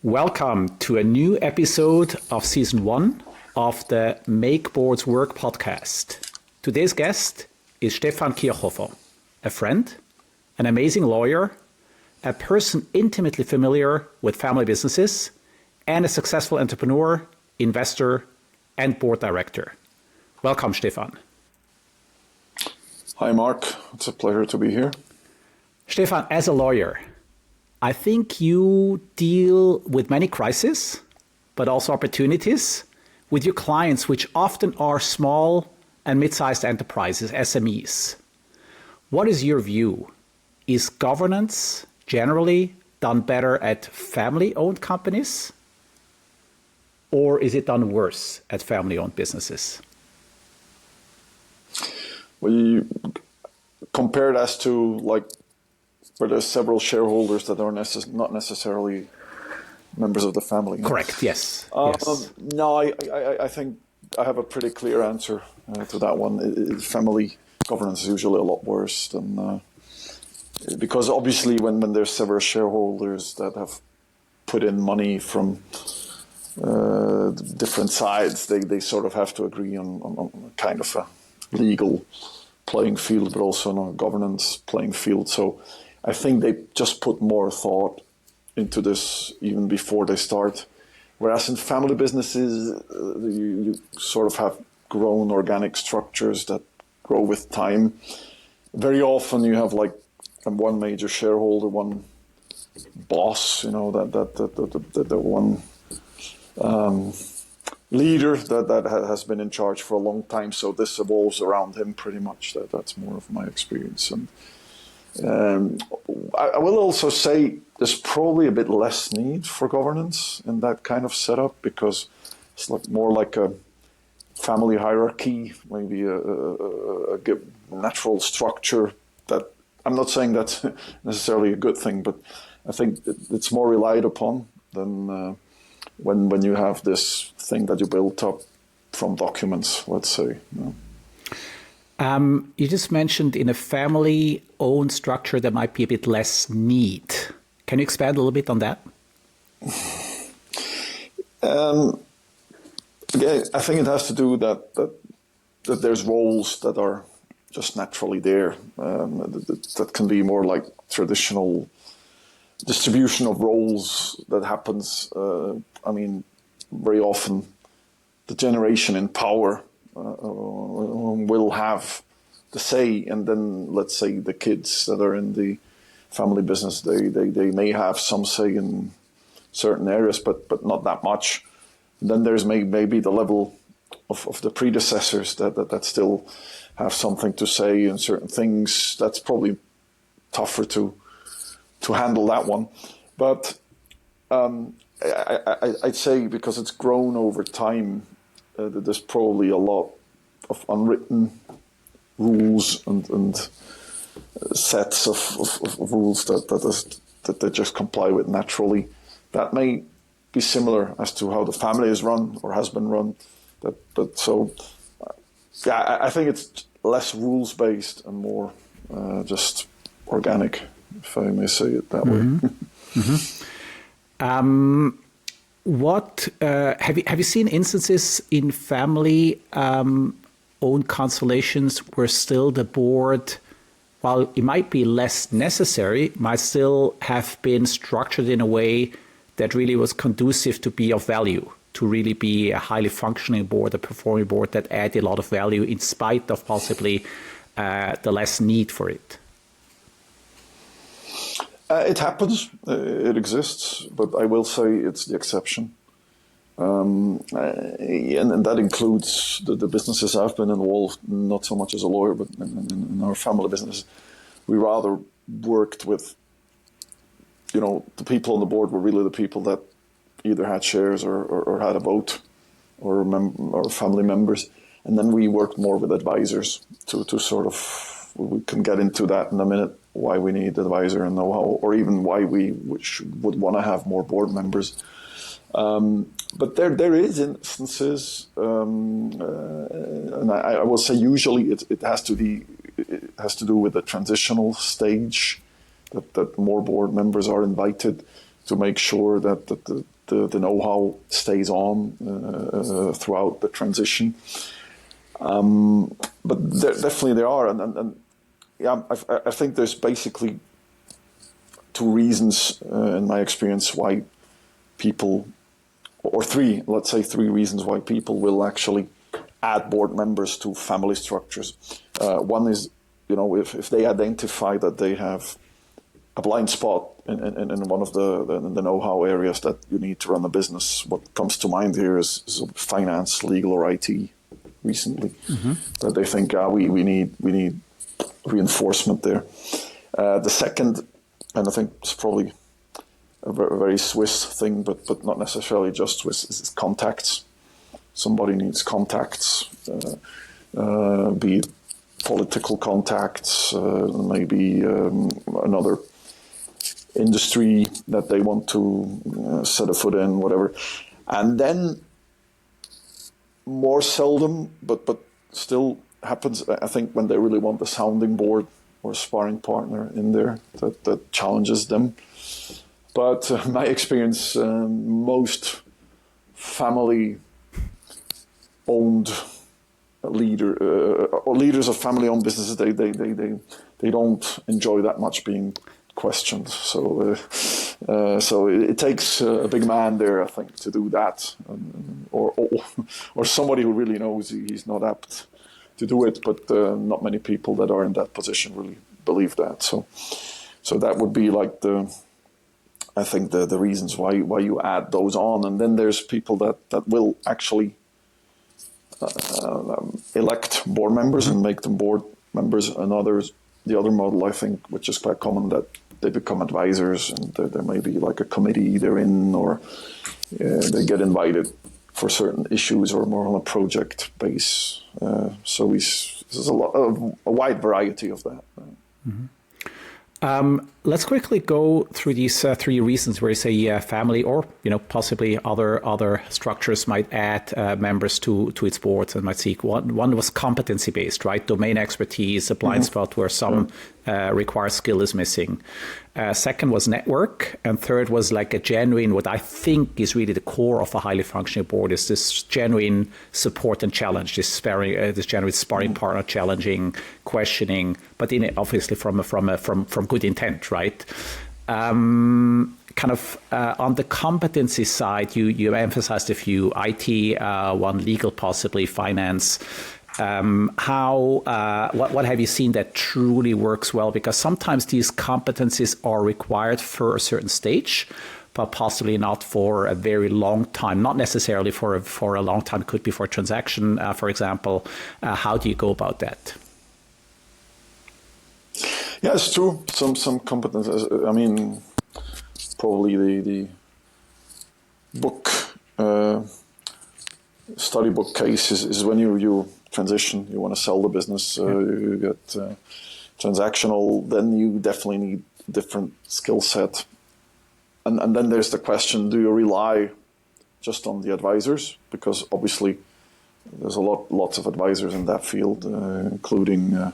Welcome to a new episode of Season 1 of the Make Boards Work podcast. Today's guest is Stefan Kirchhofer, a friend, an amazing lawyer, a person intimately familiar with family businesses, and a successful entrepreneur, investor, and board director. Welcome, Stefan. Hi, Mark. It's a pleasure to be here. Stefan, as a lawyer, I think you deal with many crises, but also opportunities with your clients, which often are small and mid-sized enterprises, SMEs. What is your view? Is governance generally done better at family-owned companies, or is it done worse at family-owned businesses? Well, you compare it as to where there's several shareholders that are not necessarily members of the family. Correct, yes. Yes. No, I think I have a pretty clear answer to that one. Family governance is usually a lot worse than... because obviously when there's several shareholders that have put in money from different sides, they sort of have to agree on kind of a legal playing field, but also on a governance playing field. So I think they just put more thought into this even before they start. Whereas in family businesses, you sort of have grown organic structures that grow with time. Very often you have one major shareholder, one boss, the one leader that has been in charge for a long time. So this evolves around him pretty much. That's more of my experience. And I will also say there's probably a bit less need for governance in that kind of setup because it's more like a family hierarchy, maybe a natural structure that I'm not saying that's necessarily a good thing, but I think it's more relied upon than when you have this thing that you built up from documents, let's say. You just mentioned in a family-owned structure there might be a bit less need. Can you expand a little bit on that? Again, I think it has to do that there's roles that are just naturally there. That can be more like traditional distribution of roles that happens. Very often the generation in power will have the say, and then let's say the kids that are in the family business, they may have some say in certain areas, but not that much. And then there's maybe the level of the predecessors that still have something to say in certain things. That's probably tougher to handle that one. But I'd say because it's grown over time, there's probably a lot of unwritten rules and sets of rules that they just comply with naturally. That may be similar as to how the family is run or has been run. I think it's less rules based and more just organic, if I may say it that way. Mm-hmm. What have you seen instances in family-owned constellations where still the board, while it might be less necessary, might still have been structured in a way that really was conducive to be of value, to really be a highly functioning board, a performing board that added a lot of value in spite of possibly the less need for it? It happens, it exists, but I will say it's the exception. And that includes the businesses I've been involved, not so much as a lawyer, but in our family business. We rather worked with, the people on the board were really the people that either had shares or had a vote or family members. And then we worked more with advisors to sort of, we can get into that in a minute, why we need advisor and know-how, or even why we would want to have more board members. But there is instances, and I will say usually it has to do with the transitional stage, that more board members are invited to make sure that the know-how stays on throughout the transition. But definitely there are, and yeah, I think there's basically two reasons in my experience why people, or three reasons why people will actually add board members to family structures. One is, if they identify that they have a blind spot in one of the know-how areas that you need to run a business. What comes to mind here is finance, legal, or IT. Recently, that they think we need reinforcement there. The second, and I think it's probably a very Swiss thing, but not necessarily just Swiss, is contacts. Somebody needs contacts, be it political contacts, maybe another industry that they want to set a foot in, whatever. And then more seldom, but still happens, I think, when they really want a sounding board or a sparring partner in there that challenges them. But my experience, most family-owned leaders of family-owned businesses, they don't enjoy that much being questioned. So it takes a big man there, I think, to do that, or somebody who really knows he's not apt to do it. But not many people that are in that position really believe that. So that would be like the reasons why you add those on. And then there's people that will actually elect board members and make them board members, and others. The other model, I think, which is quite common, that they become advisors, and there may be like a committee they're in, or they get invited for certain issues or more on a project base. So there's a wide variety of that. Mm-hmm. Let's quickly go through these three reasons where you say family or possibly other structures might add members to its boards and might seek. One was competency based, right? Domain expertise, a blind spot where some required skill is missing. Second was network, and third was like a genuine, what I think is really the core of a highly functioning board, is this genuine support and challenge, this genuine sparring partner, challenging, questioning, but in it obviously from good intent, right? On the competency side, you emphasized a few: IT, one legal, possibly finance. What have you seen that truly works well? Because sometimes these competencies are required for a certain stage, but possibly not for a very long time. Not necessarily for a long time. It could be for a transaction, for example. How do you go about that? Yeah, it's true. Some competences. I mean, probably the book study book case is when you transition. You want to sell the business. You get transactional. Then you definitely need different skill set. And then there's the question: do you rely just on the advisors? Because obviously there's lots of advisors in that field, including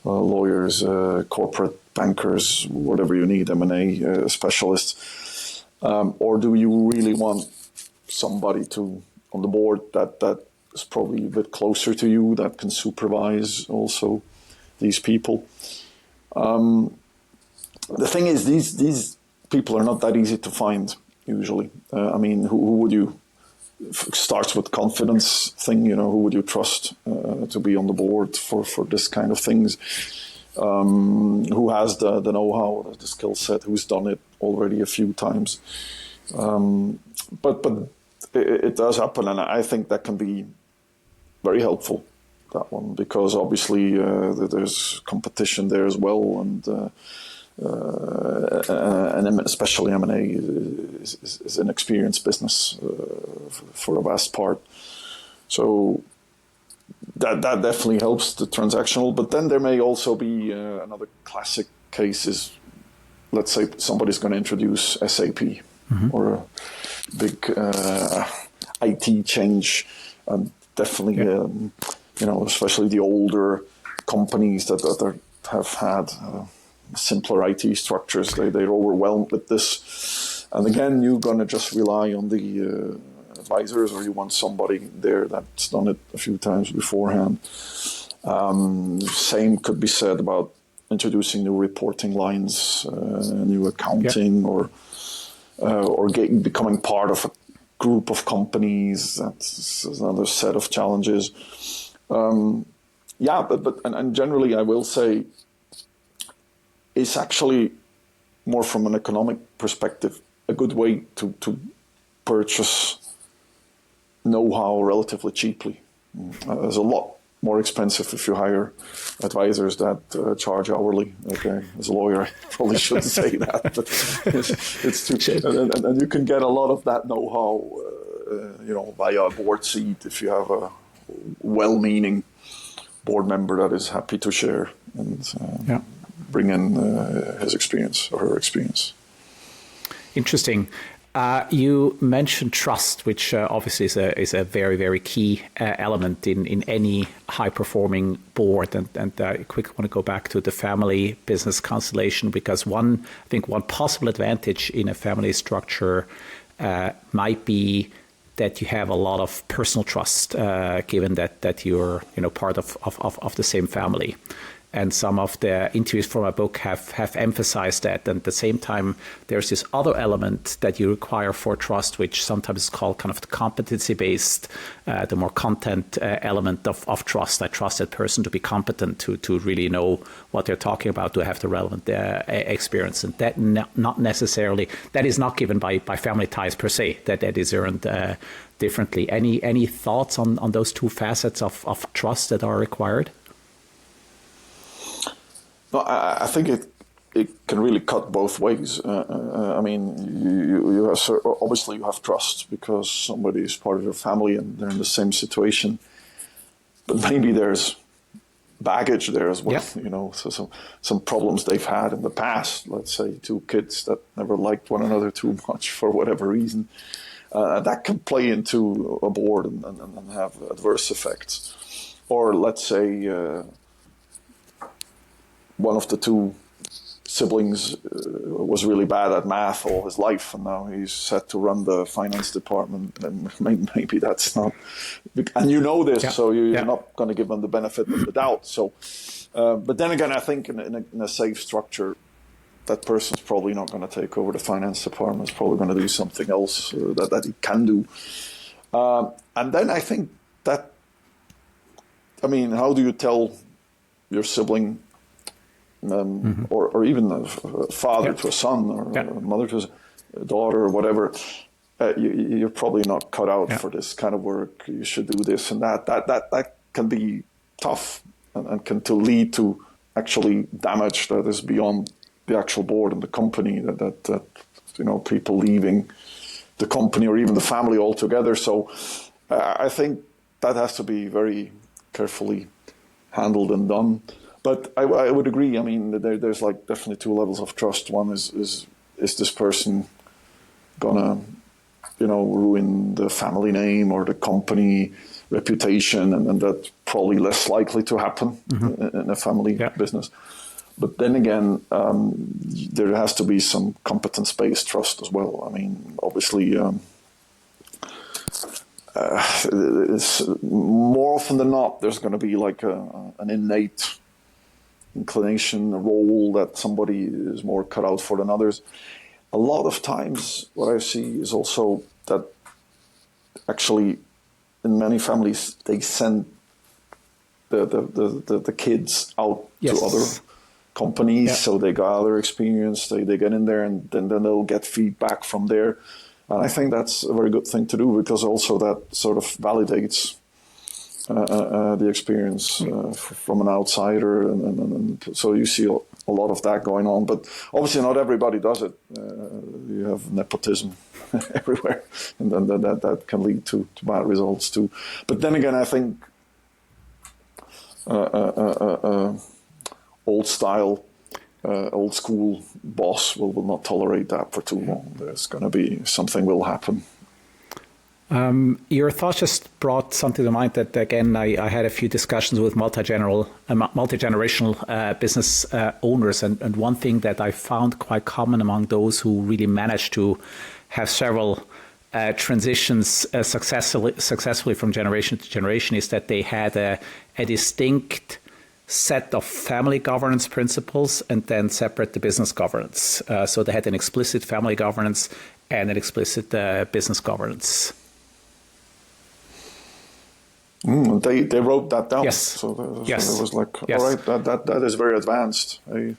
lawyers, corporate bankers, whatever you need, M&A specialists. Or do you really want somebody on the board that is probably a bit closer to you, that can supervise also these people? The thing is, these people are not that easy to find usually. I mean, who would you? Starts with confidence thing, who would you trust to be on the board for this kind of things? Who has the know-how, the skill set, who's done it already a few times? But it does happen, and I think that can be very helpful, that one, because obviously there's competition there as well, and especially M&A is an experienced business for a vast part. So that definitely helps the transactional. But then there may also be another classic case is, let's say somebody's going to introduce SAP or a big IT change, and definitely, especially the older companies that have had simpler IT structures, they're overwhelmed with this, And again, you're going to just rely on the advisors, or you want somebody there that's done it a few times beforehand. Same could be said about introducing new reporting lines, new accounting, or becoming part of a group of companies. That's another set of challenges. And generally, I will say, it's actually more from an economic perspective a good way to purchase know-how relatively cheaply. It's a lot more expensive if you hire advisors that charge hourly. Okay, as a lawyer, I probably shouldn't say that, but it's too. And you can get a lot of that know-how, via a board seat if you have a well-meaning board member that is happy to share and bring in his experience or her experience. Interesting. You mentioned trust, which obviously is a very, very key element in any high-performing board. And I quickly want to go back to the family business constellation, because I think one possible advantage in a family structure might be that you have a lot of personal trust, given that you're part of the same family. And some of the interviews for my book have emphasized that. And at the same time, there's this other element that you require for trust, which sometimes is called kind of the competency-based, the more content element of trust. I trust that person to be competent, to really know what they're talking about, to have the relevant experience. And that not necessarily, that is not given by family ties per se, that is earned differently. Any thoughts on those two facets of trust that are required? No, I think it can really cut both ways. I mean, you have, obviously you have trust because somebody is part of your family and they're in the same situation. But maybe there's baggage there as well, so some problems they've had in the past. Let's say two kids that never liked one another too much for whatever reason. That can play into a board and have adverse effects. Or let's say one of the two siblings was really bad at math all his life, and now he's set to run the finance department. And maybe that's not, and this, so you're not going to give them the benefit of the doubt. So, but then again, I think in a safe structure, that person's probably not going to take over the finance department. It's probably going to do something else that he can do. And then I think that, how do you tell your sibling, or even a father to a son, or a mother to a daughter, or whatever, you're probably not cut out for this kind of work. You should do this and that. That can be tough and can lead to actually damage that is beyond the actual board and the company. That people leaving the company or even the family altogether. So I think that has to be very carefully handled and done. But I would agree. I mean, there's like definitely two levels of trust. One is this person gonna, ruin the family name or the company reputation, and that's probably less likely to happen in a family business. But then again, there has to be some competence-based trust as well. I mean, obviously, it's more often than not, there's going to be like an innate inclination, a role that somebody is more cut out for than others. A lot of times what I see is also that actually in many families they send the kids out to other companies, so they gather experience, they get in there, and then they'll get feedback from there. And I think that's a very good thing to do, because also that sort of validates the experience from an outsider, and so you see a lot of that going on. But obviously not everybody does it. You have nepotism everywhere, and then that can lead to bad results too. But then again, I think old school boss will not tolerate that for too long. There's going to be something will happen. Your thoughts just brought something to mind that, again, I had a few discussions with multi-generational business owners. And one thing that I found quite common among those who really managed to have several transitions successfully from generation to generation is that they had a distinct set of family governance principles and then separate the business governance. So they had an explicit family governance and an explicit business governance. They wrote that down. Yes. So Yes. it was like, Yes. all right, that is very advanced. I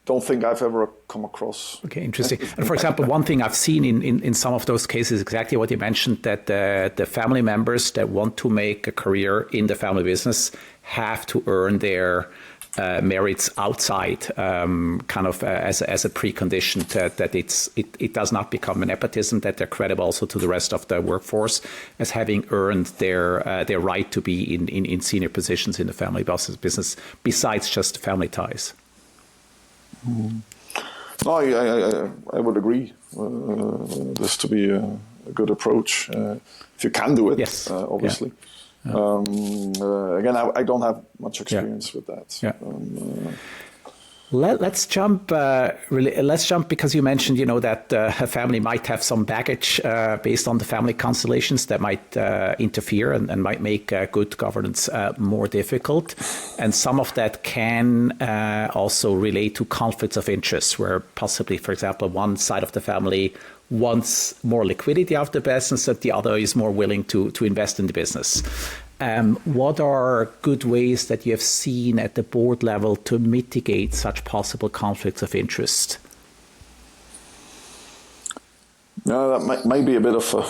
don't think I've ever come across. Okay, interesting. And for example, one thing I've seen in some of those cases, exactly what you mentioned, that the family members that want to make a career in the family business have to earn their merits outside, as a precondition that it does not become a nepotism, that they're credible also to the rest of the workforce as having earned their right to be in senior positions in the family business, besides just family ties. No, I would agree. This to be a good approach. If you can do it, yes. Obviously. Yeah. Again, I don't have much experience with that. Yeah. Let's jump. Let's jump because you mentioned, that a family might have some baggage based on the family constellations that might interfere and might make good governance more difficult, and some of that can also relate to conflicts of interest, where possibly, for example, one side of the family wants more liquidity out of the business, and the other is more willing to invest in the business. What are good ways that you have seen at the board level to mitigate such possible conflicts of interest? Yeah, that might be a bit of a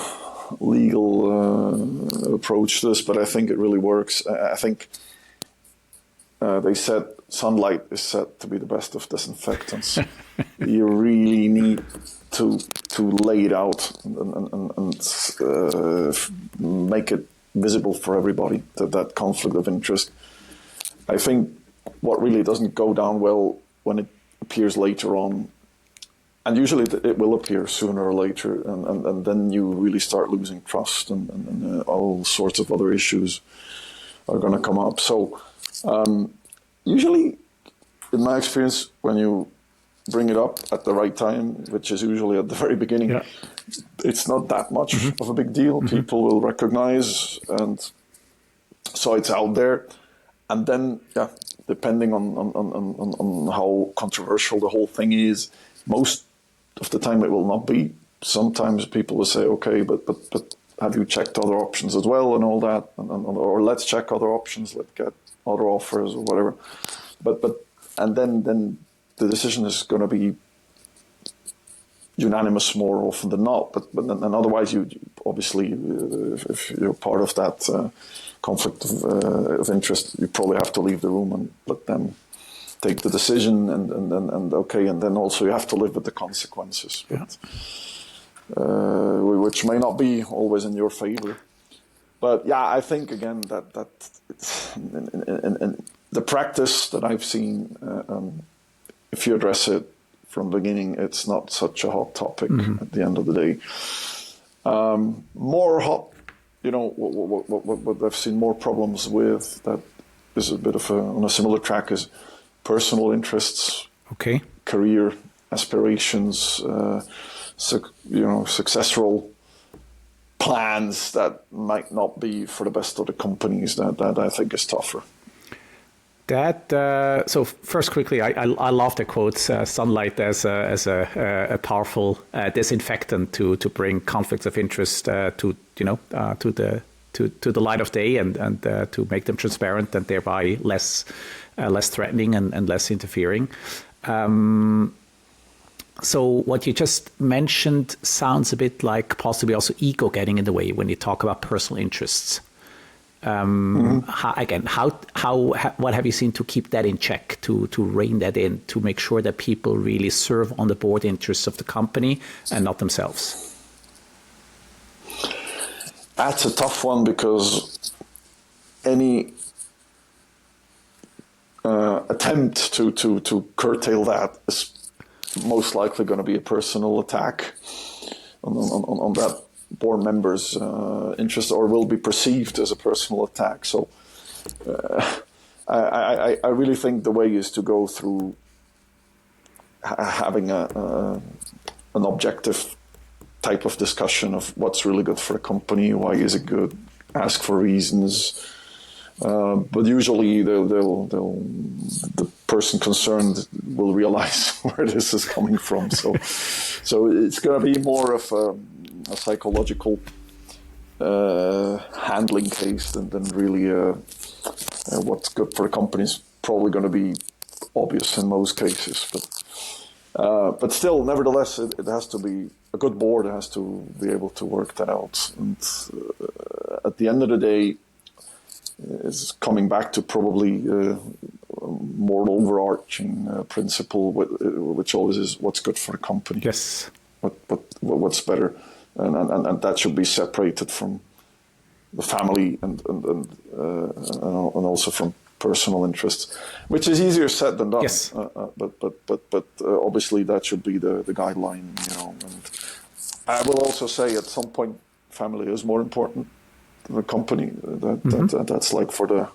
legal approach to this, but I think it really works. I think they said sunlight is said to be the best of disinfectants. You really need to lay it out and make it visible for everybody, that conflict of interest. I think what really doesn't go down well when it appears later on, and usually it will appear sooner or later, and then you really start losing trust, and all sorts of other issues are going to come up. So usually, in my experience, when you bring it up at the right time, which is usually at the very beginning, yeah, it's not that much of a big deal. People will recognize, and so it's out there. And then, yeah, depending on how controversial the whole thing is, most of the time it will not be. Sometimes people will say, okay, but have you checked other options as well and all that, or let's check other options, let's get other offers or whatever. And then the decision is going to be unanimous more often than not. But otherwise, you obviously, if you're part of that conflict of interest, you probably have to leave the room and let them take the decision. And okay, and then also you have to live with the consequences, but, which may not be always in your favor. But yeah, I think again that it's, in the practice that I've seen, if you address it from the beginning, it's not such a hot topic at the end of the day. More hot, what I've seen more problems with, that is a bit of on a similar track, is personal interests, okay, career aspirations, successful plans that might not be for the best of the companies. That I think is tougher. So first, quickly, I love the quotes. Sunlight as a powerful disinfectant to bring conflicts of interest to the light of day and to make them transparent and thereby less threatening and less interfering. So what you just mentioned sounds a bit like possibly also ego getting in the way when you talk about personal interests. What have you seen to keep that in check, to rein that in, to make sure that people really serve on the board interests of the company and not themselves? That's a tough one, because any attempt to curtail that is most likely going to be a personal attack on that board members' interest, or will be perceived as a personal attack. So I really think the way is to go through having an objective type of discussion of what's really good for a company, why is it good, ask for reasons. But usually the person concerned will realize where this is coming from. So it's going to be more of a psychological handling case than really what's good for the company is probably going to be obvious in most cases. But still, nevertheless, it has to be a good board. It has to be able to work that out. And at the end of the day, it's coming back to probably more overarching principle, which always is what's good for the company. Yes. What's better, and that should be separated from the family and also from personal interests, which is easier said than done. Yes. But obviously that should be the guideline, And I will also say at some point, family is more important than the company. That's like for the,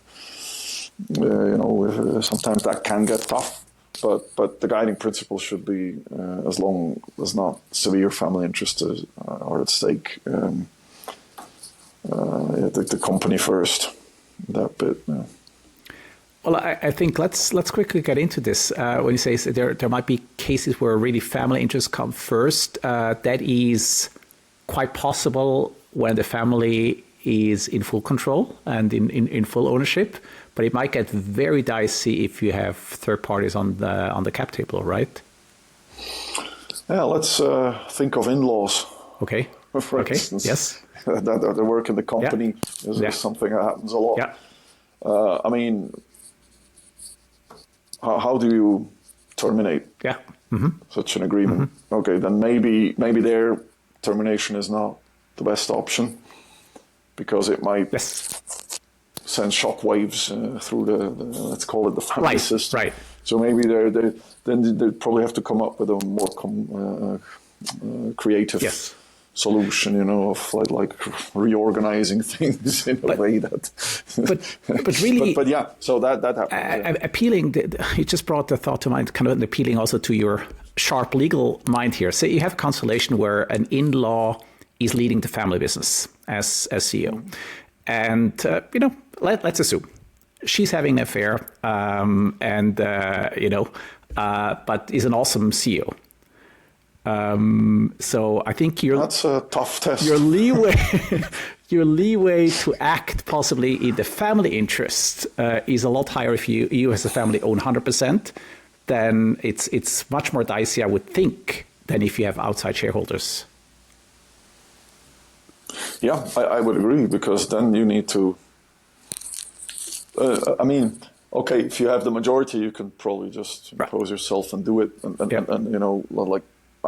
sometimes that can get tough, but the guiding principle should be as long as not severe family interests are at stake. The company first, that bit. Yeah. Well, I think let's quickly get into this. When you say there might be cases where really family interests come first, that is quite possible when the family is in full control and in full ownership. But it might get very dicey if you have third parties on the cap table, right? Yeah, let's think of in-laws. Okay. For instance, yes. that work in the company is something that happens a lot. Yeah. I mean, how do you terminate such an agreement? Okay, then maybe their termination is not the best option because it might send shockwaves through the let's call it the family system. Right. So maybe they probably have to come up with a more creative solution, of like reorganizing things in a way that. But really, but yeah. So that happens. Appealing. You just brought the thought to mind, kind of appealing also to your sharp legal mind here. Say you have a constellation where an in-law is leading the family business as CEO, and let's assume she's having an affair, but is an awesome CEO. So I think that's a tough test. Your leeway to act possibly in the family interest is a lot higher if you as a family own 100%. Then it's much more dicey, I would think, than if you have outside shareholders. Yeah, I would agree, because then you need to. Okay, if you have the majority, you can probably just impose yourself and do it, and like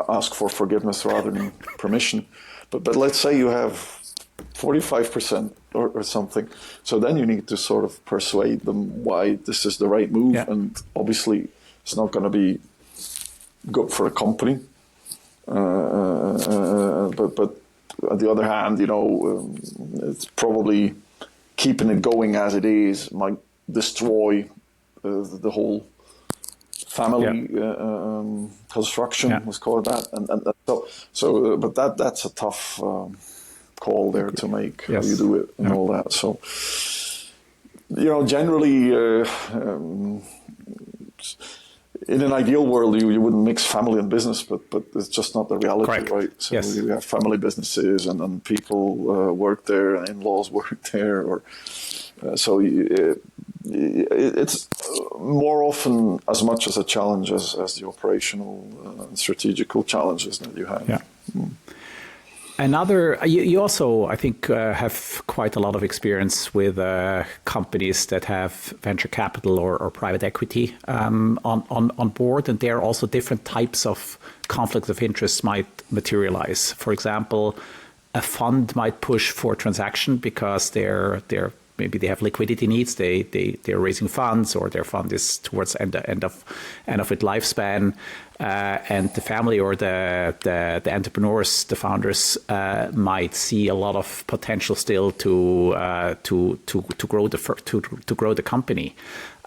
ask for forgiveness rather than permission. But let's say you have 45% or something. So then you need to sort of persuade them why this is the right move, and obviously it's not going to be good for a company. But on the other hand, it's probably keeping it going as it is might destroy the whole family construction. Let's call it that. And but that's a tough call there to make. How you do it and all that. So generally. In an ideal world, you wouldn't mix family and business, but it's just not the reality, right? So you have family businesses, and people work there, and in-laws work there, so it's more often as much as a challenge as the operational and strategical challenges that you have. Yeah. Another, you also, I think, have quite a lot of experience with companies that have venture capital or private equity on board, and there are also different types of conflicts of interest might materialize. For example, a fund might push for a transaction because they're maybe they have liquidity needs. They're raising funds, or their fund is towards end of its lifespan, and the family or the entrepreneurs, the founders, might see a lot of potential still to grow the company.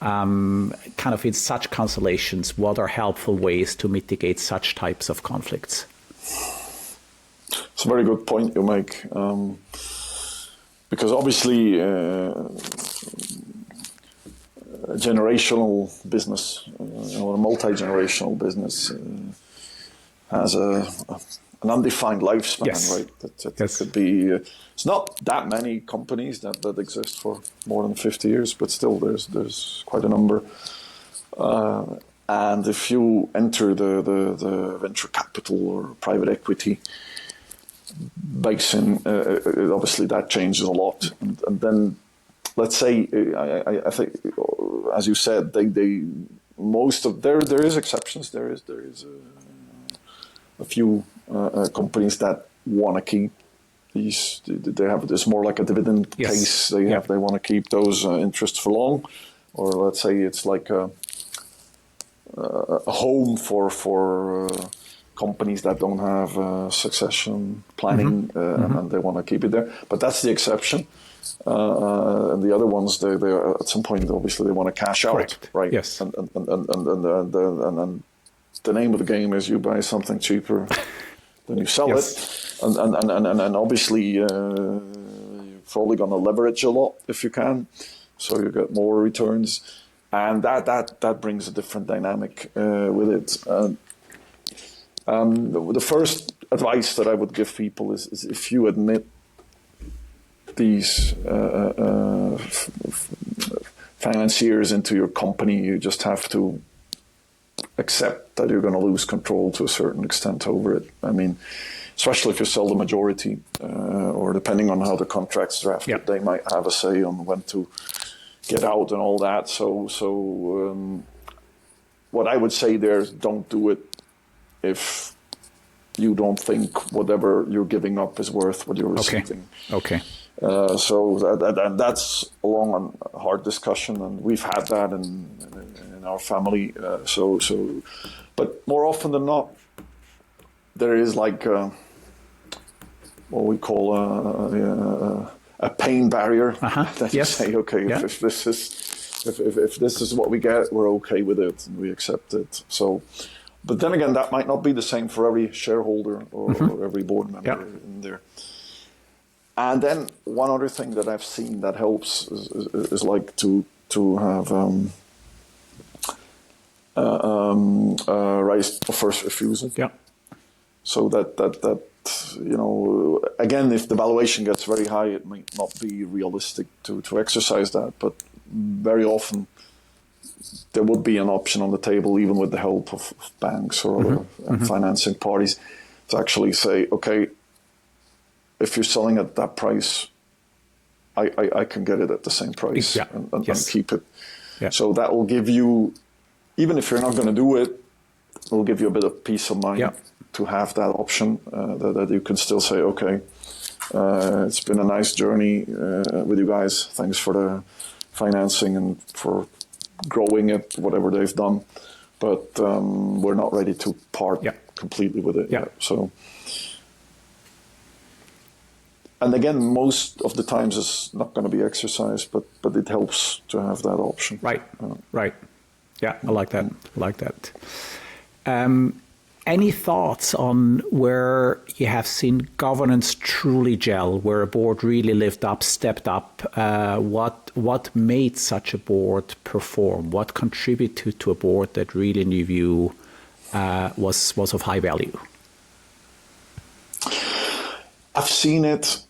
Kind of in such constellations, what are helpful ways to mitigate such types of conflicts? It's a very good point you make, because obviously a generational business or a multi-generational business has an undefined lifespan, yes. right? That could be. It's not that many companies that exist for more than 50 years, but still, there's quite a number. And if you enter the venture capital or private equity basin, obviously that changes a lot. And then, let's say, I think, as you said, they most of there is exceptions. There is a few companies that want to keep these. They have this more like a dividend case. They want to keep those interests for long, or let's say it's like a home for companies that don't have succession planning, and they want to keep it there. But that's the exception. And the other ones, they at some point, obviously, they want to cash out, right? Yes. And the name of the game is you buy something cheaper than you sell it, and obviously you're probably going to leverage a lot if you can, so you get more returns, and that brings a different dynamic with it. The first advice that I would give people is if you admit these financiers into your company, you just have to accept that you're going to lose control to a certain extent over it. I mean, especially if you sell the majority, or depending on how the contract's drafted, they might have a say on when to get out and all that. So what I would say there is, don't do it if you don't think whatever you're giving up is worth what you're receiving. Okay. So that's a long and hard discussion, and we've had that in our family. But more often than not, there is like what we call a pain barrier that you say, okay, if this is what we get, we're okay with it and we accept it. So, but then again, that might not be the same for every shareholder or every board member in there. And then one other thing that I've seen that helps is like to have right of first refusal. Yeah. So that again, if the valuation gets very high, it might not be realistic to exercise that. But very often there would be an option on the table, even with the help of banks or other financing parties, to actually say, okay, if you're selling at that price, I can get it at the same price and keep it. Yeah. So that will give you, even if you're not going to do it, it will give you a bit of peace of mind to have that option, that you can still say, okay, it's been a nice journey with you guys. Thanks for the financing and for growing it, whatever they've done. But we're not ready to part completely with it yet. So. And again, most of the times it's not going to be exercised, but it helps to have that option. Right. Yeah, I like that. Any thoughts on where you have seen governance truly gel, where a board really stepped up? What made such a board perform? What contributed to a board that really, in your view, was of high value? I've seen it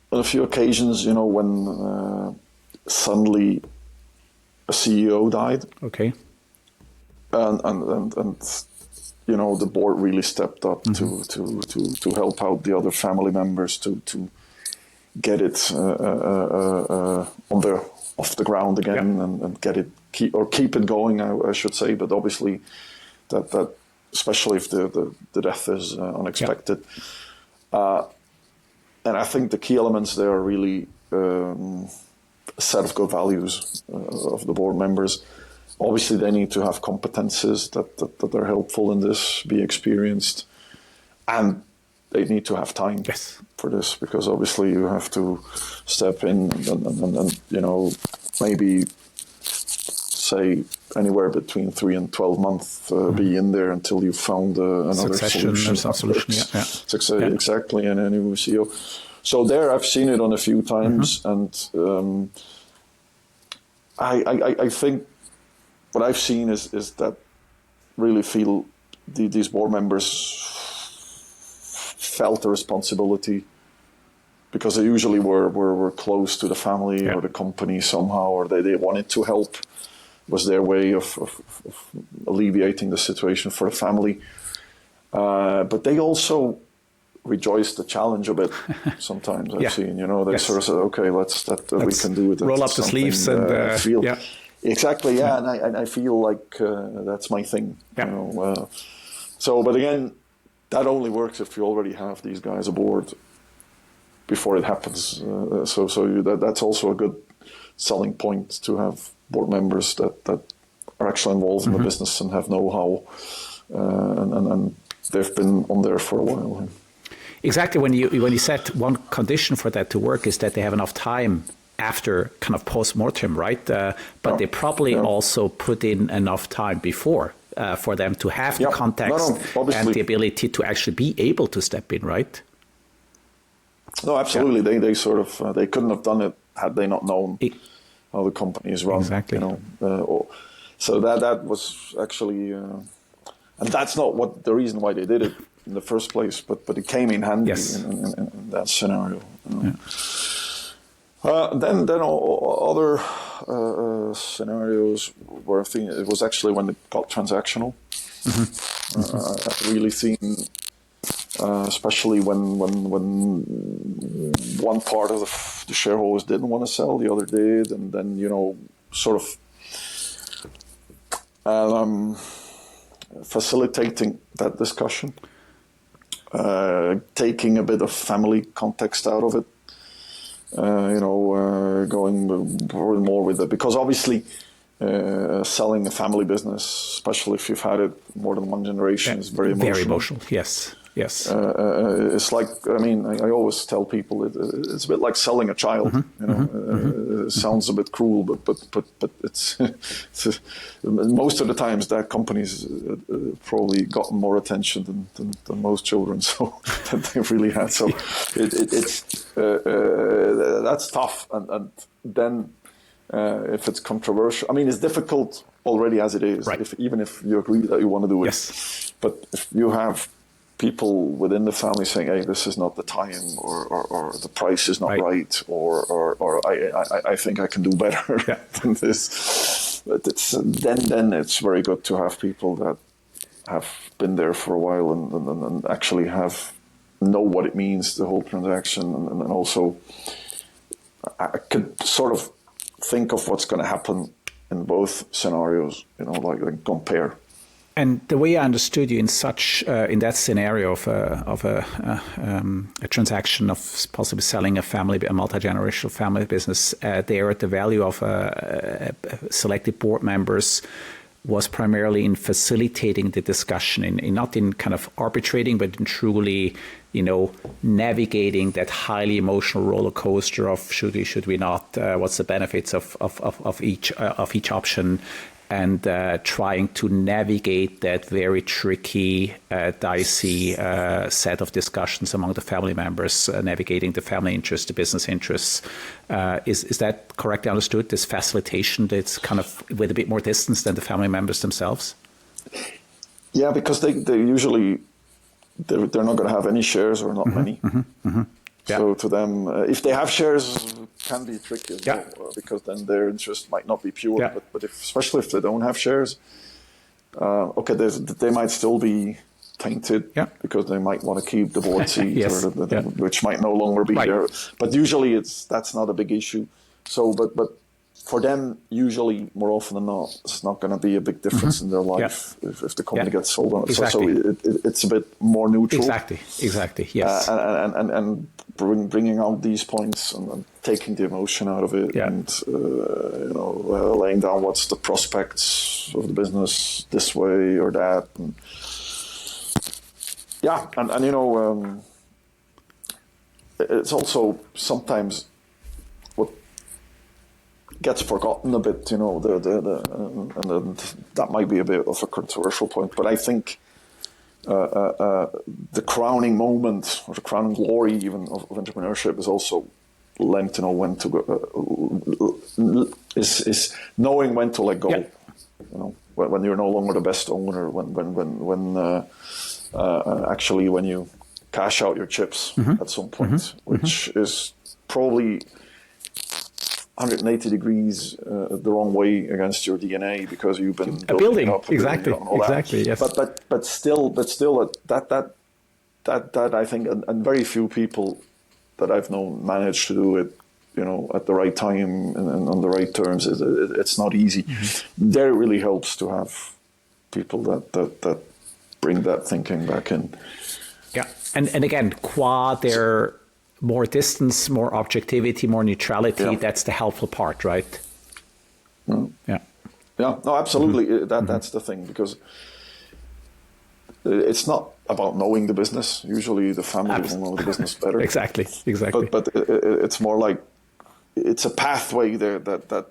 on a few occasions, when suddenly a CEO died. Okay. And the board really stepped up to help out the other family members to get it off the ground again and keep it going, I should say. But obviously that especially if the death is unexpected. And I think the key elements there are really a set of good values of the board members. Obviously, they need to have competences that are helpful in this, be experienced, and they need to have time for this, because obviously you have to step in and maybe say anywhere between 3 and 12 months, be in there until you found another solution. Exactly, and a new CEO. So there, I've seen it on a few times, and I think what I've seen is that really feel these board members felt the responsibility, because they usually were close to the family or the company somehow, or they wanted to help. Was their way of alleviating the situation for the family. But they also rejoiced the challenge a bit sometimes. I've seen, they sort of said, okay, let's we can do it. Roll up the sleeves and feel. Exactly, and I feel like that's my thing. So, but again, that only works if you already have these guys aboard before it happens. That's also a good selling point, to have board members that are actually involved in the business and have know-how, and they've been on there for a while. Exactly. When you said one condition for that to work is that they have enough time after kind of post-mortem, right? But they probably also put in enough time before for them to have the context and the ability to actually be able to step in, right? No, absolutely. They sort of they couldn't have done it had they not known how the company is run. Exactly. So that was actually, and that's not the reason why they did it in the first place, but it came in handy in that scenario. Then other scenarios where I think it was actually when it got transactional. I've really seen, especially when one part of the shareholders didn't want to sell, the other did, and then sort of facilitating that discussion, taking a bit of family context out of it, going more with it, because obviously selling a family business, especially if you've had it more than one generation, is very emotional. Very emotional, yes. It's like, I always tell people it's a bit like selling a child. It sounds a bit cruel, but it's most of the times that company's probably gotten more attention than most children, so that they really had. So it's that's tough, and then if it's controversial, it's difficult already as it is. Right. Even if you agree that you want to do it, but if you have people within the family saying, "Hey, this is not the time," or the price is not right, or I think I can do better than this. But then it's very good to have people that have been there for a while and actually know what it means, the whole transaction, and also I could sort of think of what's going to happen in both scenarios, like compare. And the way I understood you in that scenario of a transaction of possibly selling a multi-generational family business, there the value of selected board members was primarily in facilitating the discussion, in not in kind of arbitrating, but in truly, navigating that highly emotional roller coaster of should we not, what's the benefits of each option, and trying to navigate that very tricky, dicey set of discussions among the family members, navigating the family interests, the business interests. Is that correctly understood, this facilitation that's kind of with a bit more distance than the family members themselves? Yeah, because they usually, they're not going to have any shares or not many. So to them, if they have shares, can be tricky as well, because then their interest might not be pure. But especially if they don't have shares, they might still be tainted because they might want to keep the board seat, which might no longer be there. But usually that's not a big issue. So, but for them, usually more often than not, it's not going to be a big difference in their life if the company gets sold on. Exactly. So it's a bit more neutral. Exactly. Yes. And bringing out these points and taking the emotion out of it, and laying down what's the prospects of the business this way or that. And it's also sometimes what gets forgotten a bit, and that might be a bit of a controversial point, but I think the crowning moment or the crowning glory even of entrepreneurship is also learn to know when to go, is knowing when to let go. When you're no longer the best owner, when actually when you cash out your chips at some point, which is probably 180 degrees the wrong way against your DNA because you've been building up exactly. Yes. But still that I think and very few people that I've known manage to do it, at the right time and on the right terms. It's not easy. There it really helps to have people that bring that thinking back in. Yeah, and again, qua their more distance, more objectivity, more neutrality, that's the helpful part, right? Yeah, no, absolutely. That's the thing, because it's not about knowing the business. Usually the family will know the business better. Exactly. But it's more like it's a pathway there that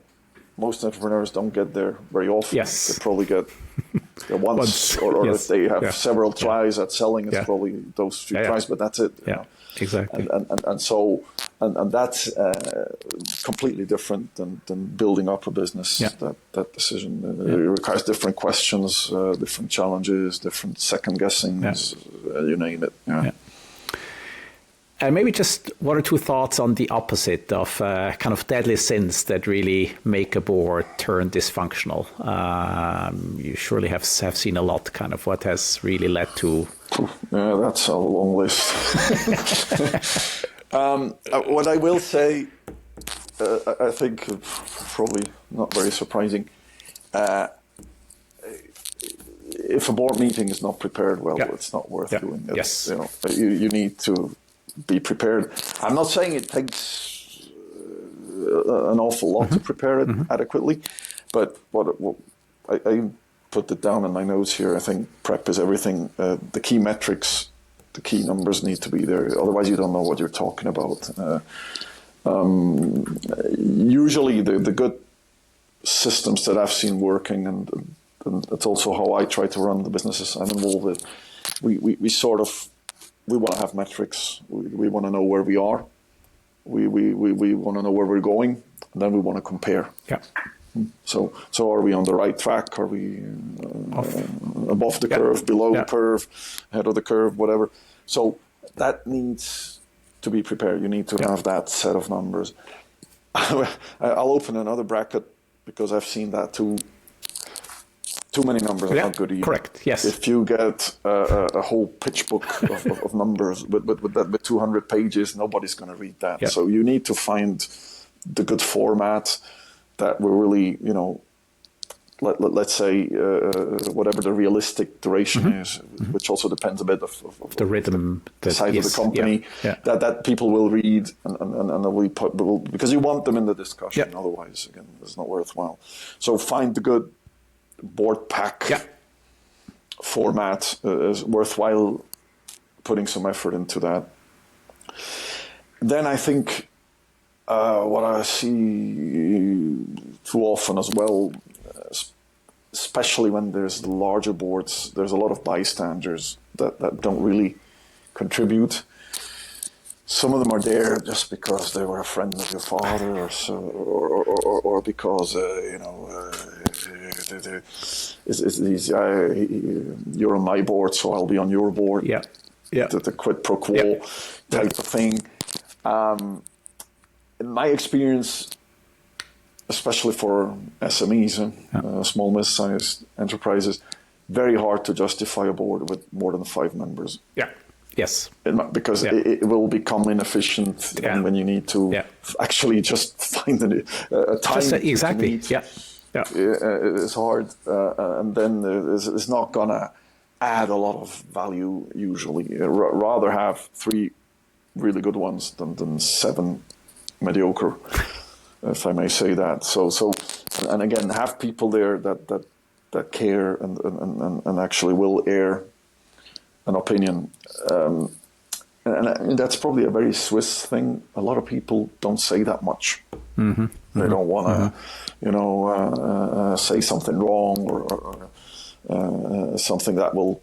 most entrepreneurs don't get there very often. Yes. They probably get there once, or if they have several tries at selling, it's probably those few tries, but that's it. Exactly. And that's completely different than building up a business. That decision it requires different questions, different challenges, different second guessings, you name it. And maybe just one or two thoughts on the opposite of kind of deadly sins that really make a board turn dysfunctional. You surely have seen a lot, kind of what has really led to. Yeah, that's a long list. What I will say, I think probably not very surprising. If a board meeting is not prepared well, it's not worth doing. Yes. You need to be prepared. I'm not saying it takes an awful lot to prepare it adequately, but what I put it down in my notes here. I think prep is everything. The key metrics, the key numbers need to be there. Otherwise, you don't know what you're talking about. Usually, the good systems that I've seen working, and it's also how I try to run the businesses I'm involved with. We want to have metrics. We want to know where we are. We want to know where we're going, and then we want to compare. Yeah. So are we on the right track? Are we above the curve, below the curve, ahead of the curve, whatever? So that needs to be prepared. You need to have that set of numbers. I'll open another bracket because I've seen that too. Too many numbers are not good either. Correct. Yes. If you get a whole pitch book of numbers with 200 pages, nobody's going to read that. So you need to find the good format that will really, let's say whatever the realistic duration is, which also depends a bit of the rhythm, the size of the company, that people will read and because you want them in the discussion. Otherwise, again, it's not worthwhile. So find the good board pack format is worthwhile putting some effort into that. Then I think what I see too often as well, especially when there's larger boards, there's a lot of bystanders that don't really contribute. Some of them are there just because they were a friend of your father, or because you're on my board, so I'll be on your board. The quid pro quo type of thing. In my experience, especially for SMEs, small mid-sized enterprises, very hard to justify a board with more than 5 members. Yes. Because it will become inefficient when you need to actually just find a time exactly. to meet. Yeah. It's hard, and then it's not gonna add a lot of value usually. Rather have 3 really good ones than 7 mediocre, if I may say that. So and again, have people there that care and actually will air an opinion. And that's probably a very Swiss thing. A lot of people don't say that much. Mm-hmm. They don't want to, say something wrong or something that will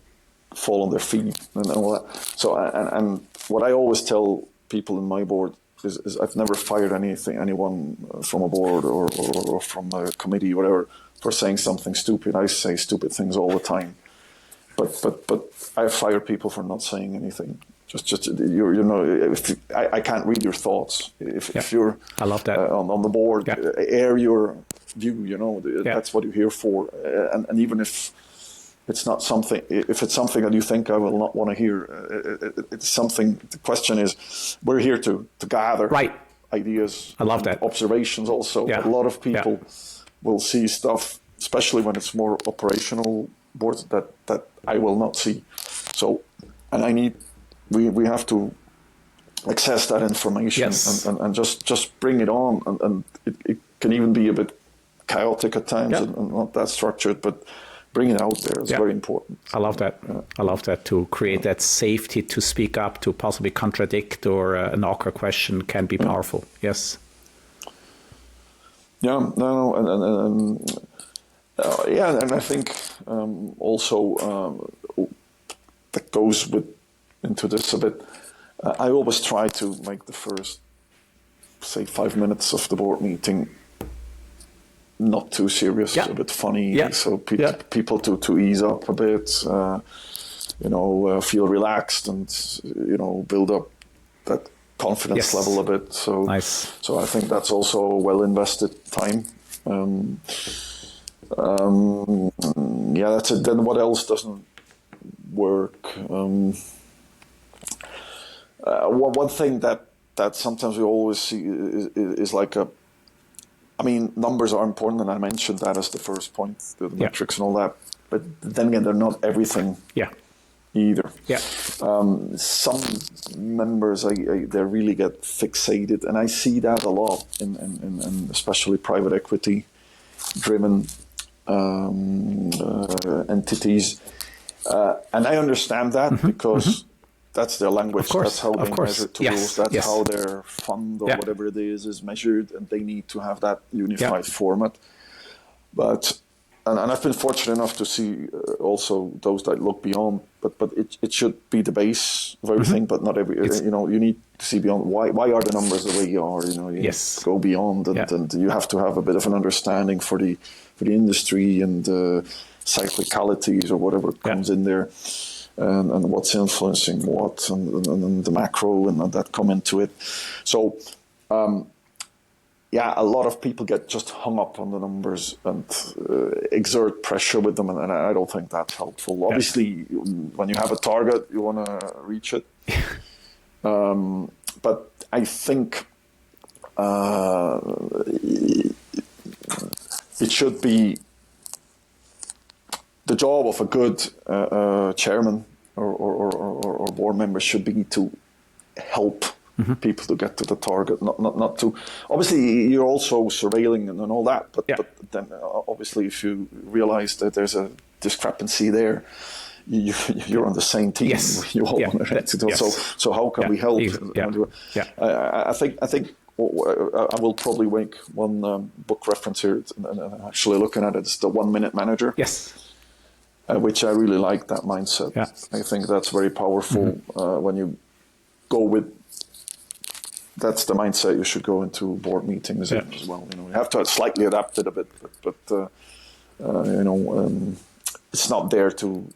fall on their feet and all that. So, and what I always tell people in my board is I've never fired anyone from a board or from a committee, whatever, for saying something stupid. I say stupid things all the time. But I fire people for not saying anything. Just I can't read your thoughts. If you're I love that. On the board, air your view. That's what you're here for. And even if it's not something, if it's something that you think I will not want to hear, it's something. The question is, we're here to gather ideas. I love that. Observations also. A lot of people will see stuff, especially when it's more operational boards that I will not see. So, and we have to access that information and just bring it on. And it can even be a bit chaotic at times and not that structured, but bringing it out there is very important. I love that. I love that, to create that safety to speak up, to possibly contradict or an awkward question can be powerful. Yes. Yeah, no, and I think also that goes into this a bit. I always try to make the first, say, 5 minutes of the board meeting not too serious, a bit funny, so people to ease up a bit, feel relaxed and build up that confidence level a bit. So nice. So I think that's also well invested time. That's it. Then what else doesn't work? One thing that sometimes we always see is like numbers are important, and I mentioned that as the first point, the metrics and all that. But then again, they're not everything either. Yeah. Some members, they really get fixated, and I see that a lot in especially private equity driven entities, and I understand that because that's their language. That's how they measure tools. That's how their fund or whatever it is measured, and they need to have that unified format. But and I've been fortunate enough to see also those that look beyond. But it should be the base of everything. But not every. You need to see beyond. Why are the numbers the way you are? You go beyond, and you have to have a bit of an understanding for the industry and cyclicalities or whatever comes in there. And what's influencing what, and the macro and that come into it. So, a lot of people get just hung up on the numbers and exert pressure with them, and I don't think that's helpful. Obviously, when you have a target, you want to reach it. But I think it should be the job of a good chairman or board member should be to help people to get to the target, not to. Obviously, you're also surveilling and all that, but then obviously, if you realize that there's a discrepancy there, you're on the same team. Yes. You all want to do. So how can we help? I think I will probably make one book reference here, and actually looking at it. It's the 1 Minute Manager. Yes. Which I really like that mindset. Yeah. I think that's very powerful when you go with. That's the mindset you should go into board meetings as well. You have to slightly adapt it a bit, but it's not there to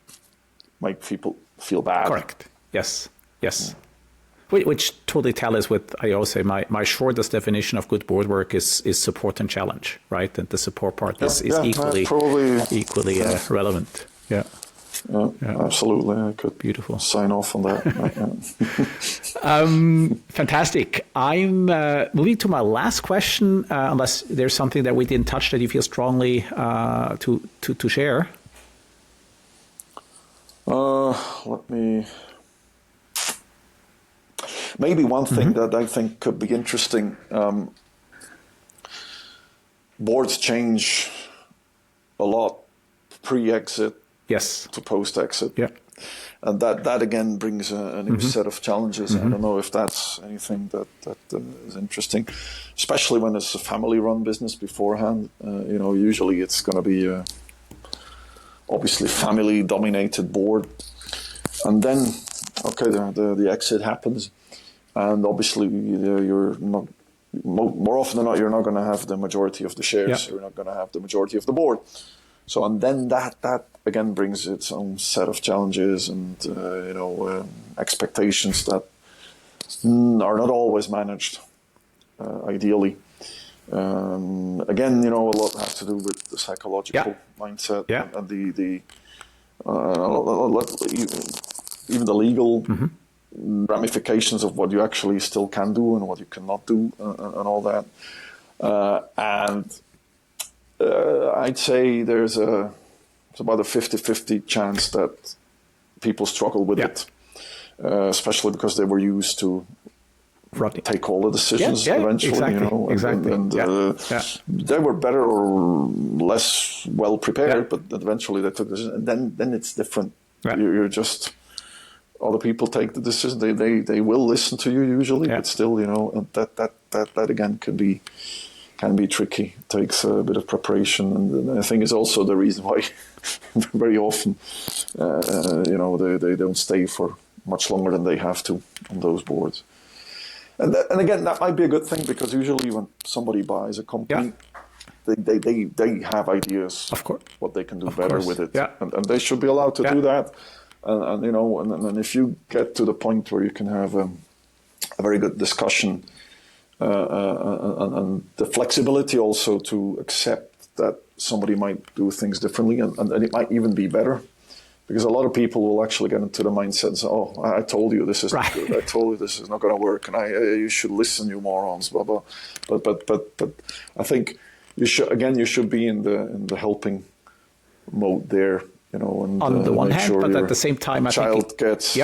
make people feel bad. Correct. Yes. Yes. Which totally tallies with, I always say, my shortest definition of good board work is support and challenge, right? And the support part is equally relevant. Yeah. Absolutely. I could Beautiful. sign off on that. Fantastic. I'm moving to my last question, unless there's something that we didn't touch that you feel strongly to share. Let me. Maybe one thing that I think could be interesting. Boards change a lot pre-exit Yes. to post-exit. Yeah. And that again brings a new set of challenges. I don't know if that's anything that is interesting, especially when it's a family-run business beforehand. Usually it's going to be obviously family-dominated board, and then the exit happens, and obviously you're not. More often than not, you're not going to have the majority of the shares. Yeah. You're not going to have the majority of the board. So, and then that again brings its own set of challenges and expectations that are not always managed ideally. Again, a lot has to do with the psychological mindset and the even the legal ramifications of what you actually still can do and what you cannot do and all that. I'd say it's about a 50-50 chance that people struggle with it, especially because they were used to take all the decisions eventually. Exactly. They were better or less well prepared, but eventually they took the decision. And then it's different. Right. You're just other people take the decision. They will listen to you usually, but still, and that again can be tricky. It takes a bit of preparation, and I think it's also the reason why very often they don't stay for much longer than they have to on those boards. And again, that might be a good thing, because usually when somebody buys a company, they have ideas of course what they can do better with it, and they should be allowed to do that. And if you get to the point where you can have a very good discussion and the flexibility also to accept that somebody might do things differently and it might even be better. Because a lot of people will actually get into the mindset and say, "Oh, I told you this is not good. I told you this is not going to work, and you should listen, you morons." Blah blah. But I think you should be in the helping mode there, and on the one hand, but at the same time, I think gets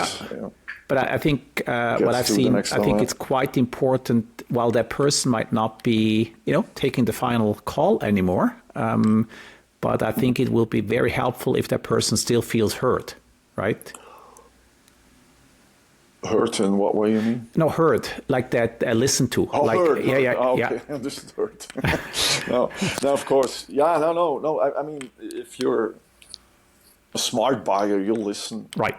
But I think what I've seen, I think it's quite important. While that person might not be, taking the final call anymore. But I think it will be very helpful if that person still feels heard, right? Hurt in what way you mean? No, heard, like that listened to. Oh, like, heard. Okay, Understood. Hurt. No, of course. Yeah, no. I mean, if you're a smart buyer, you'll listen. Right.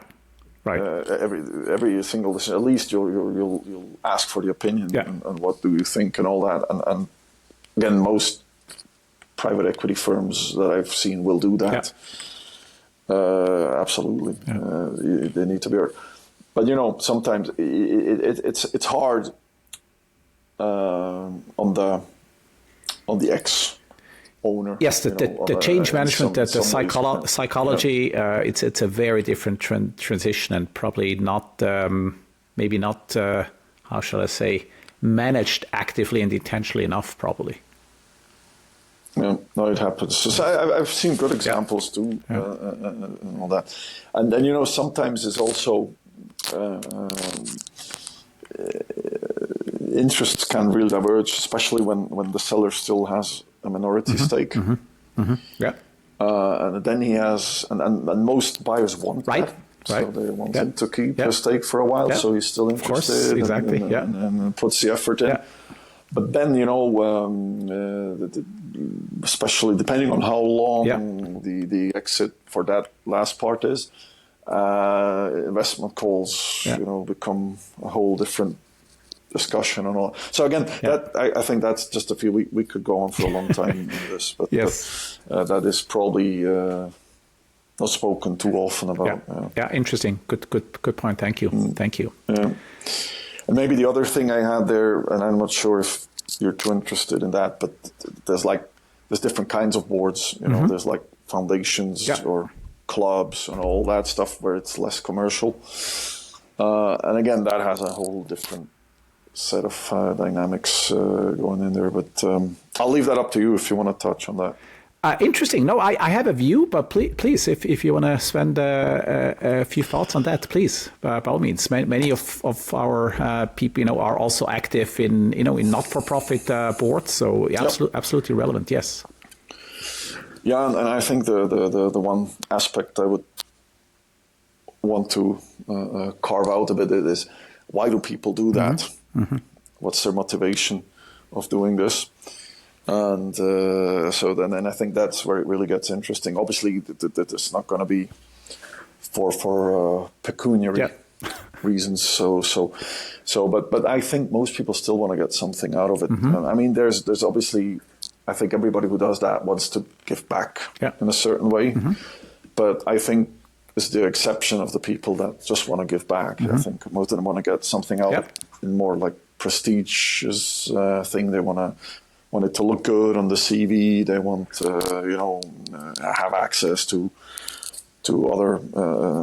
Every single decision. At least you'll ask for the opinion and what do you think and all that. And again, most private equity firms that I've seen will do that. Absolutely. They need to be heard. But sometimes it's hard on the ex-owner. Yes, the change management, the psychology. It's a very different transition, and probably not maybe not how shall I say, managed actively and intentionally enough, probably. Yeah, no, it happens. So I've seen good examples too, and all that. And then sometimes it's also interests can really diverge, especially when the seller still has a minority stake. And then he has, and most buyers want that. So they want him to keep a stake for a while, so he's still interested. Of course, exactly. And puts the effort in. But then, especially depending on how long the exit for that last part is, investment calls, become a whole different discussion and all. So again, I think that's just a few. We could go on for a long time in this, but that is probably not spoken too often about. Interesting. Good point. Thank you. Thank you. Yeah. And maybe the other thing I had there, and I'm not sure if you're too interested in that, but there's different kinds of boards. There's like foundations or clubs and all that stuff where it's less commercial. And again, that has a whole different set of dynamics going in there. But I'll leave that up to you if you want to touch on that. Interesting. No, I have a view, but please, if you want to spend a few thoughts on that, please, by all means. Many of our people, are also active in not-for-profit boards, so absolutely relevant. Yes. Yeah, and I think the one aspect I would want to carve out a bit is, why do people do that? Mm-hmm. What's their motivation of doing this? And so then I think that's where it really gets interesting. Obviously, it's not going to be for pecuniary reasons. But I think most people still want to get something out of it. Mm-hmm. I mean, there's obviously, I think everybody who does that wants to give back in a certain way. Mm-hmm. But I think it's the exception of the people that just want to give back. Mm-hmm. I think most of them want to get something out in more like prestigious thing. They want it to look good on the CV. They want have access to other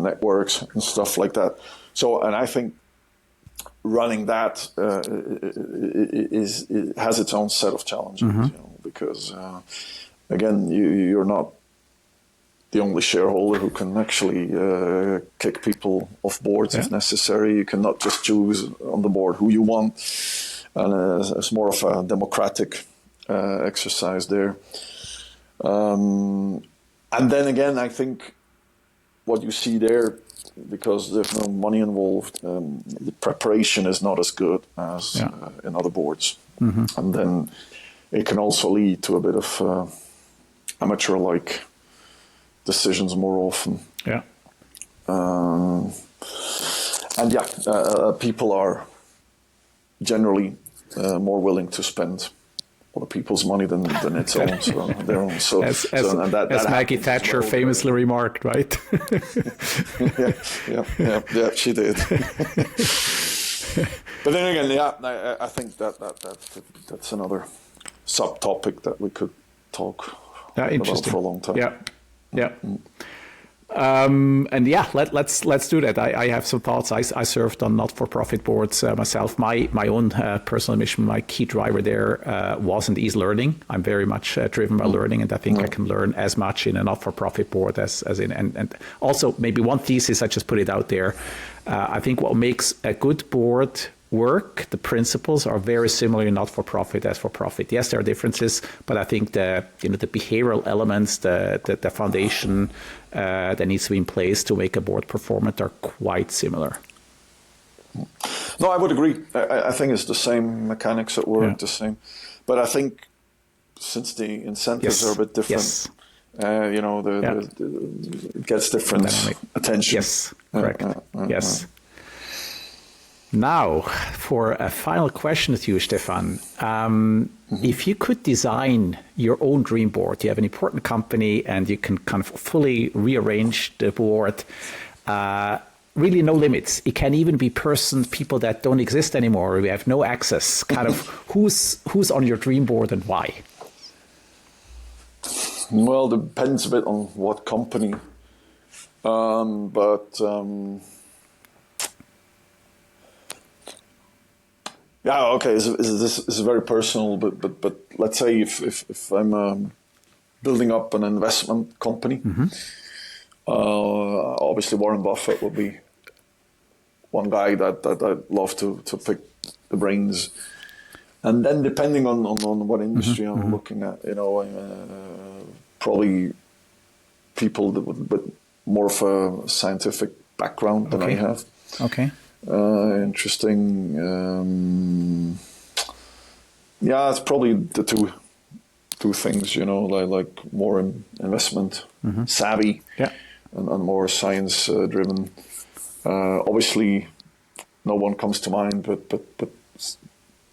networks and stuff like that. So, and I think running that has its own set of challenges, because again, you're not the only shareholder who can actually kick people off boards if necessary. You cannot just choose on the board who you want, and it's more of a democratic exercise there. And then again, I think what you see there, because there's no money involved, the preparation is not as good as in other boards. Mm-hmm. And then it can also lead to a bit of amateur-like decisions more often. Yeah. People are generally more willing to spend other people's money than its own, so their own. So, as Maggie Thatcher famously remarked, right? yeah, she did. But then again, I think that's another subtopic that we could talk about for a long time. Yeah. Let's do that. I have some thoughts. I served on not-for-profit boards myself. My own personal mission, my key driver there wasn't ease learning. I'm very much driven by learning, and I think I can learn as much in a not-for-profit board as in. And also maybe one thesis, I just put it out there. I think what makes a good board work, the principles are very similar in not-for-profit as for-profit. Yes, there are differences, but I think the behavioral elements, the foundation that needs to be in place to make a board performant are quite similar. No, I would agree. I think it's the same mechanics at work, the same. But I think since the incentives are a bit different, it gets different attention. Yes, correct. Yes. Now, for a final question with you, Stefan. If you could design your own dream board, you have an important company and you can kind of fully rearrange the board, really no limits. It can even be people that don't exist anymore. We have no access. Kind of who's on your dream board and why? Well, depends a bit on what company. Yeah, okay. This is very personal, but let's say if I'm building up an investment company, obviously Warren Buffett would be one guy that I'd love to pick the brains, and then depending on what industry I'm looking at, probably people that with more of a scientific background than I have. Okay. Interesting. It's probably the two things, like more investment savvy and more science driven. Obviously, no one comes to mind, but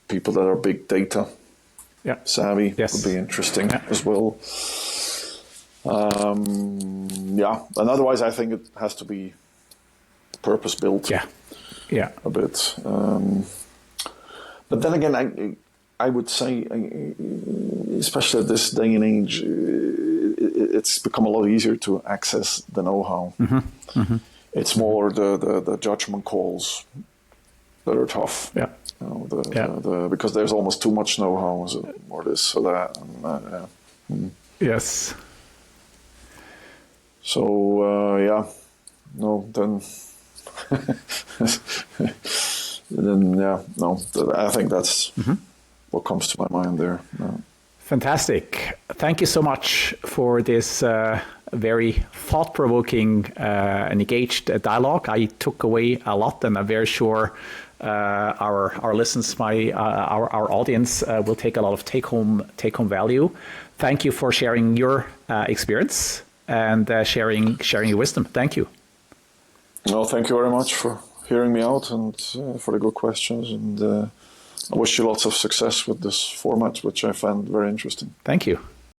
people that are big data savvy would be interesting as well. And otherwise, I think it has to be purpose built. Yeah, a bit. But then again, I would say, especially at this day and age, it's become a lot easier to access the know-how. It's more the judgment calls that are tough. Yeah. You know, because there's almost too much know-how, or this or that. And, Yes. So then I think that's what comes to my mind there. Fantastic. Thank you so much for this very thought-provoking and engaged dialogue. I took away a lot, and I'm very sure our listeners, our audience, will take a lot of take-home value. Thank you for sharing your experience and sharing your wisdom. Thank you. No, thank you very much for hearing me out and for the good questions. And I wish you lots of success with this format, which I found very interesting. Thank you.